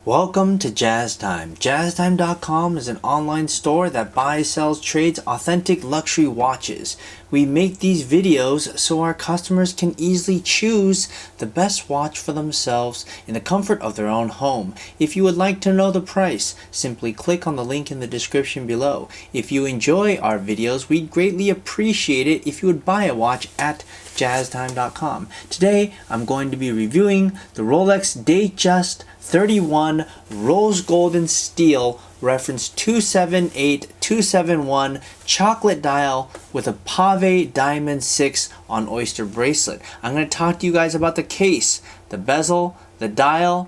Welcome to Jazz Time. JazzTime.com is an online store that buys, sells, trades authentic luxury watches. We make these videos so our customers can easily choose the best watch for themselves in the comfort of their own home. If you would like to know the price, simply click on the link in the description below. If you enjoy our videos, we'd greatly appreciate it if you would buy a watch at JazzTime.com. Today, I'm going to be reviewing the Rolex Datejust 31 Rose Gold and Steel reference 278271 chocolate dial with a pave diamond 6 on Oyster Bracelet. I'm going to talk to you guys about the case, the bezel, the dial,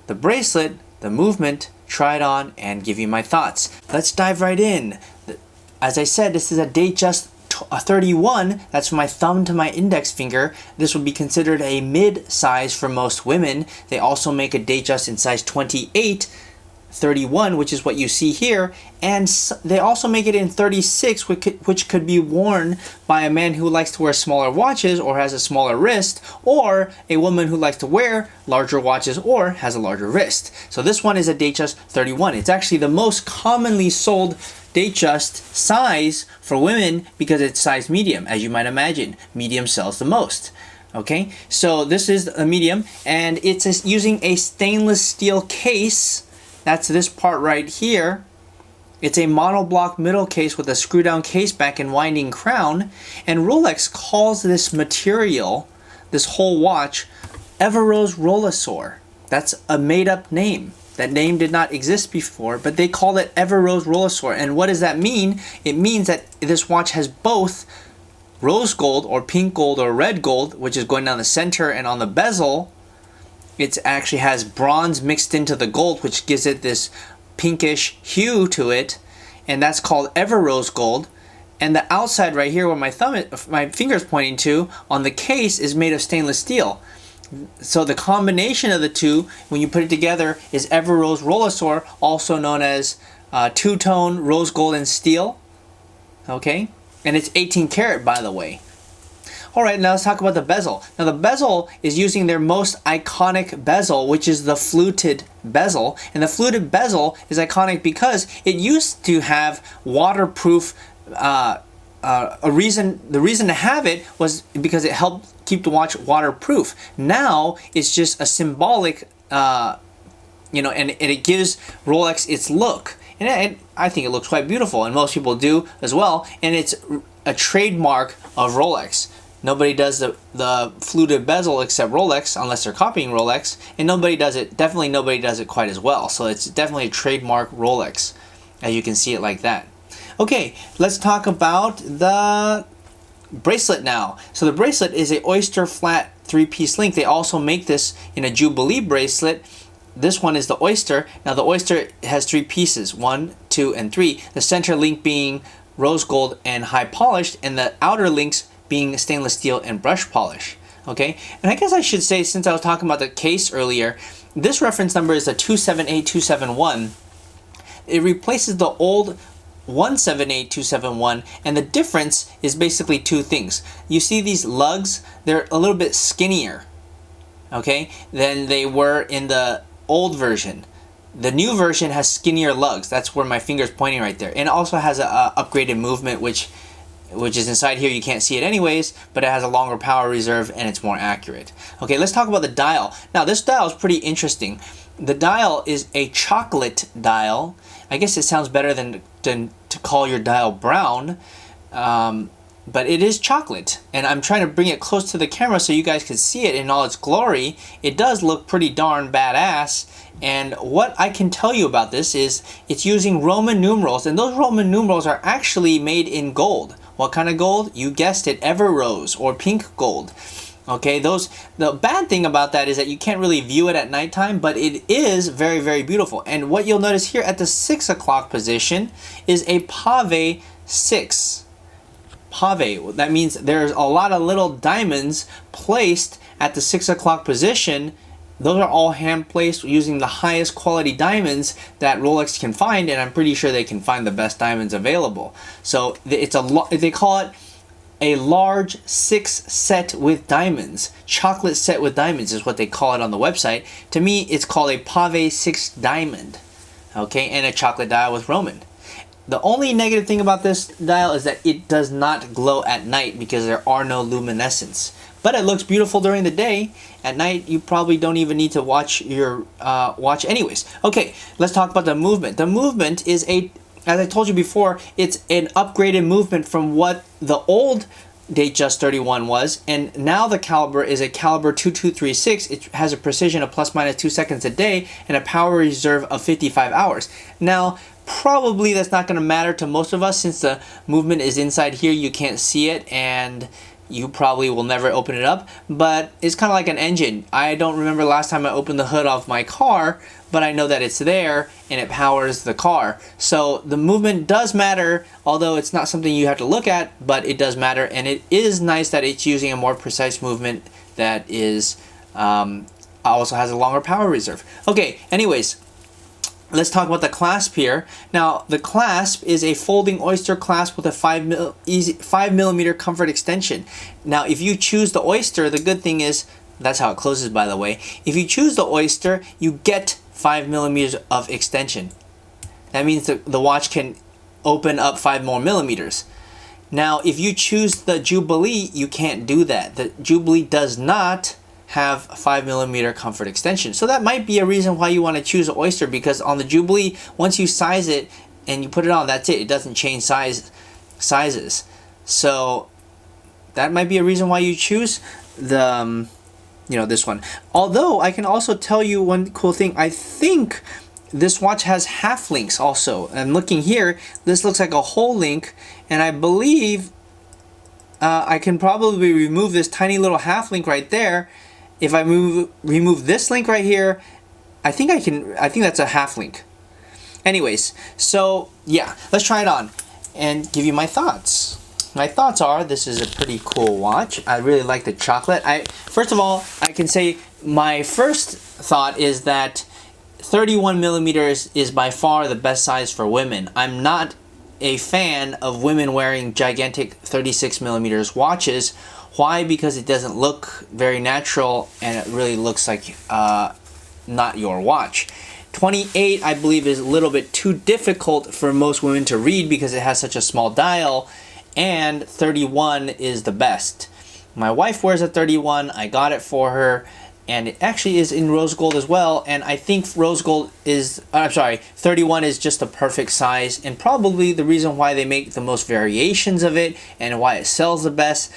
the bracelet, the movement, try it on, and give you my thoughts. Let's dive right in. As I said, this is a Datejust 31, that's from my thumb to my index finger. This would be considered a mid-size for most women. They also make a Datejust in size 28, 31, which is what you see here, and they also make it in 36, which could be worn by a man who likes to wear smaller watches or has a smaller wrist, or a woman who likes to wear larger watches or has a larger wrist. So this one is a Datejust 31. It's actually the most commonly sold Datejust size for women because it's size medium, as you might imagine. Medium sells the most. Okay, so this is a medium, and it's using a stainless steel case. That's this part right here. It's a monoblock middle case with a screw down case back and winding crown, and Rolex calls this material, this whole watch, Everose Rolesor. That's a made up name. That name did not exist before, but they call it Everose Rolesor. And what does that mean? It means that this watch has both rose gold or pink gold or red gold, which is going down the center, and on the bezel, it actually has bronze mixed into the gold, which gives it this pinkish hue to it, and that's called Everose gold. And the outside right here, where my finger is pointing to, on the case is made of stainless steel. So the combination of the two, when you put it together, is Everose Rolesor, also known as two-tone rose gold and steel. Okay, and it's 18 karat, by the way. All right, now let's talk about the bezel. Now the bezel is using their most iconic bezel, which is the fluted bezel. And the fluted bezel is iconic because it used to have waterproof. The reason to have it was because it helped keep the watch waterproof. Now it's just a symbolic, and it gives Rolex its look. And I think it looks quite beautiful, and most people do as well. And it's a trademark of Rolex. Nobody does the fluted bezel except Rolex, unless they're copying Rolex, and definitely nobody does it quite as well. So it's definitely a trademark Rolex, as you can see it like that. Okay, let's talk about the bracelet now. So the bracelet is a Oyster flat 3-piece link. They also make this in a Jubilee bracelet. This one is the Oyster. Now the Oyster has 3 pieces, 1, 2, and 3. The center link being rose gold and high polished, and the outer links being stainless steel and brush polish. Okay, and I guess I should say, since I was talking about the case earlier, this reference number is a 278271. It replaces the old 178271, and the difference is basically 2 things. You see these lugs, they're a little bit skinnier, okay, than they were in the old version. The new version has skinnier lugs. That's where my finger's pointing right there. And it also has a upgraded movement, which is inside here. You can't see it anyways, but it has a longer power reserve and it's more accurate. Okay, let's talk about the dial. Now this dial is pretty interesting. The dial is a chocolate dial. I guess it sounds better than to call your dial brown, but it is chocolate, and I'm trying to bring it close to the camera so you guys can see it in all its glory. It does look pretty darn badass, and what I can tell you about this is it's using Roman numerals, and those Roman numerals are actually made in gold. What kind of gold? You guessed it, Everose or pink gold. Okay, the bad thing about that is that you can't really view it at nighttime, but it is very, very beautiful. And what you'll notice here at the 6 o'clock position is a pave 6. Pave, that means there's a lot of little diamonds placed at the 6 o'clock position. Those are all hand placed using the highest quality diamonds that Rolex can find, and I'm pretty sure they can find the best diamonds available. So it's they call it a large 6 set with diamonds. Chocolate set with diamonds is what they call it on the website. To me, it's called a Pave 6 diamond. Okay, and a chocolate dial with Roman. The only negative thing about this dial is that it does not glow at night because there are no luminescence. But it looks beautiful during the day. At night, you probably don't even need to watch your watch anyways. Okay, let's talk about the movement. The movement is as I told you before, it's an upgraded movement from what the old Datejust 31 was, and now the caliber is a caliber 2236. It has a precision of ± 2 seconds a day and a power reserve of 55 hours. Now, probably that's not going to matter to most of us since the movement is inside here. You can't see it, and you probably will never open it up, but it's kind of like an engine. I don't remember last time I opened the hood of my car, but I know that it's there and it powers the car. So the movement does matter, although it's not something you have to look at, but it does matter, and it is nice that it's using a more precise movement that is also has a longer power reserve. Okay, anyways, let's talk about the clasp here. Now, the clasp is a folding Oyster clasp with a 5mm comfort extension. Now, if you choose the Oyster, the good thing is, that's how it closes, by the way. If you choose the Oyster, you get 5mm of extension. That means the watch can open up 5 more millimeters. Now, if you choose the Jubilee, you can't do that. The Jubilee does not have 5mm comfort extension. So that might be a reason why you want to choose the Oyster, because on the Jubilee, once you size it and you put it on, that's it. It doesn't change sizes. So that might be a reason why you choose the this one. Although I can also tell you one cool thing. I think this watch has half links also. And looking here, this looks like a whole link, and I believe I can probably remove this tiny little half link right there. If I remove this link right here, I think that's a half link. Anyways, so yeah, let's try it on and give you my thoughts. My thoughts are, this is a pretty cool watch. I really like the chocolate. First of all, I can say my first thought is that 31mm is by far the best size for women. I'm not a fan of women wearing gigantic 36mm watches. Why? Because it doesn't look very natural and it really looks like not your watch. 28, I believe, is a little bit too difficult for most women to read because it has such a small dial, and 31 is the best. My wife wears a 31. I got it for her, and it actually is in rose gold as well, and I think 31 is just the perfect size, and probably the reason why they make the most variations of it and why it sells the best.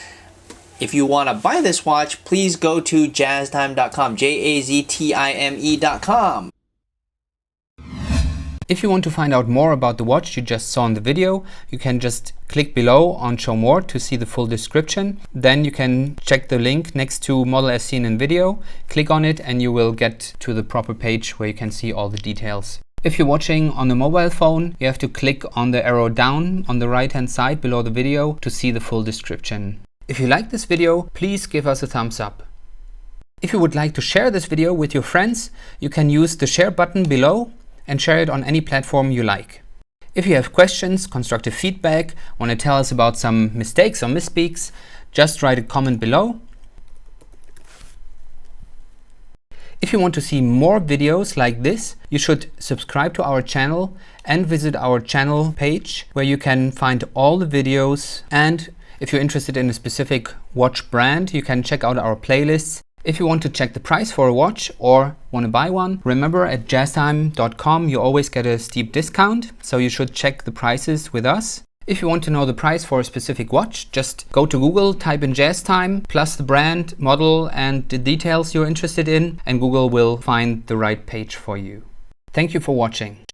If you want to buy this watch, please go to jazztime.com, JAZTIME.com. If you want to find out more about the watch you just saw in the video, you can just click below on Show More to see the full description. Then you can check the link next to Model as seen in video, click on it, and you will get to the proper page where you can see all the details. If you're watching on a mobile phone, you have to click on the arrow down on the right hand side below the video to see the full description. If you like this video, please give us a thumbs up. If you would like to share this video with your friends, you can use the share button below and share it on any platform you like. If you have questions, constructive feedback, want to tell us about some mistakes or misspeaks, just write a comment below. If you want to see more videos like this, you should subscribe to our channel and visit our channel page where you can find all the videos. And if you're interested in a specific watch brand, you can check out our playlists. If you want to check the price for a watch or want to buy one, remember at jazztime.com you always get a steep discount, so you should check the prices with us. If you want to know the price for a specific watch, just go to Google, type in JazzTime, plus the brand, model, and the details you're interested in, and Google will find the right page for you. Thank you for watching.